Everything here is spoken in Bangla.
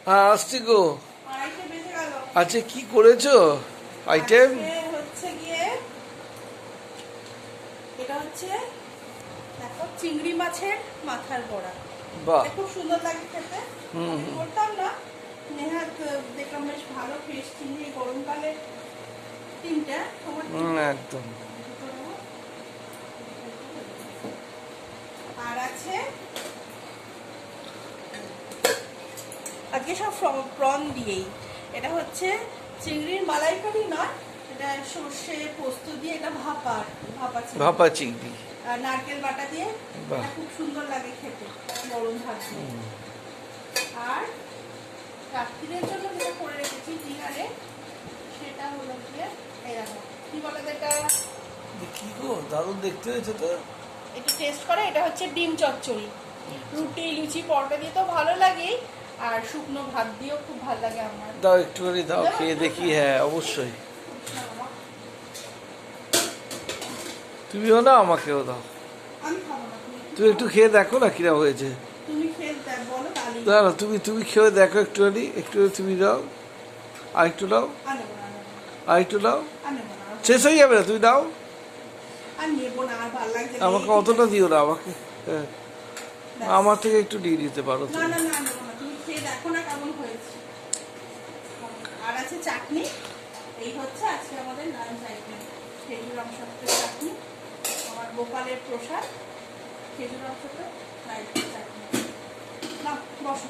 হ্যাঁ আসছি গো। আড়াইটে বেজে গেল। আচ্ছা কি করেছো আইটেম? হচ্ছে গিয়ে এটা হচ্ছে দেখো চিংড়ি মাছের মাথার বড়া। বাহ, খুব সুন্দর লাগে খেতে। আমি করতাম না, নেহাত দেখলাম বেশ ভালো ফ্রেশ চিংড়ি গরমকালে তিনটা তোমার একদম। আর আছে আজকে সব প্রন দিয়েই। এটা হচ্ছে চিংড়ির মালাইকারি নয়, এটা সর্ষে পোস্ত দিয়ে, এটা ভাপা চিংড়ি আর নারকেল বাটা দিয়ে। বাহ। এটা খুব সুন্দর লাগে খেতে গরম ভাত দিয়ে। আর রাত্রির জন্য যেটা করে রেখেছি ডিনারে, সেটা হলো গিয়ে এরকম কি বলে এটা, কি গো দারুণ দেখতে হয়েছে তো। একটু টেস্ট করে। এটা হচ্ছে ডিম চচ্চড়ি, রুটি লুচি পরোটা দিয়ে তো ভালো লাগেই, আর শুকনো ভাত দিয়েও খুব ভালো লাগে আমার। দাও একটুখানি দাও, খেয়ে দেখি। হ্যাঁ অবশ্যই, তুমিও না আমাকেও দাও। আমি খাবো না, তুমি একটু খেয়ে দেখো না কিরা হয়েছে। তুমি খেয়ে বলো তাহলে। দাঁড়াও, তুমি খেয়ে দেখো একটুখানি। তুমি দাও, আর একটু দাও, আর একটু দাও। শেষ হয়ে যাবে না, তুমি দাও। আমাকে অতটা দিও না আমাকে। হ্যাঁ, আমার থেকে একটু দিয়ে দিতে পারো তুমি। তুমি খেয়ে দেখো না কেমন হয়েছে। আর আছে চাটনি, এই হচ্ছে আজকে আমাদের লাঞ্চ আইটেম। খেজুর আমসত্ত্বের চাটনি, আমার গোপালের প্রসাদ খেজুর আমসত্ত্বের চাটনি। না বসো।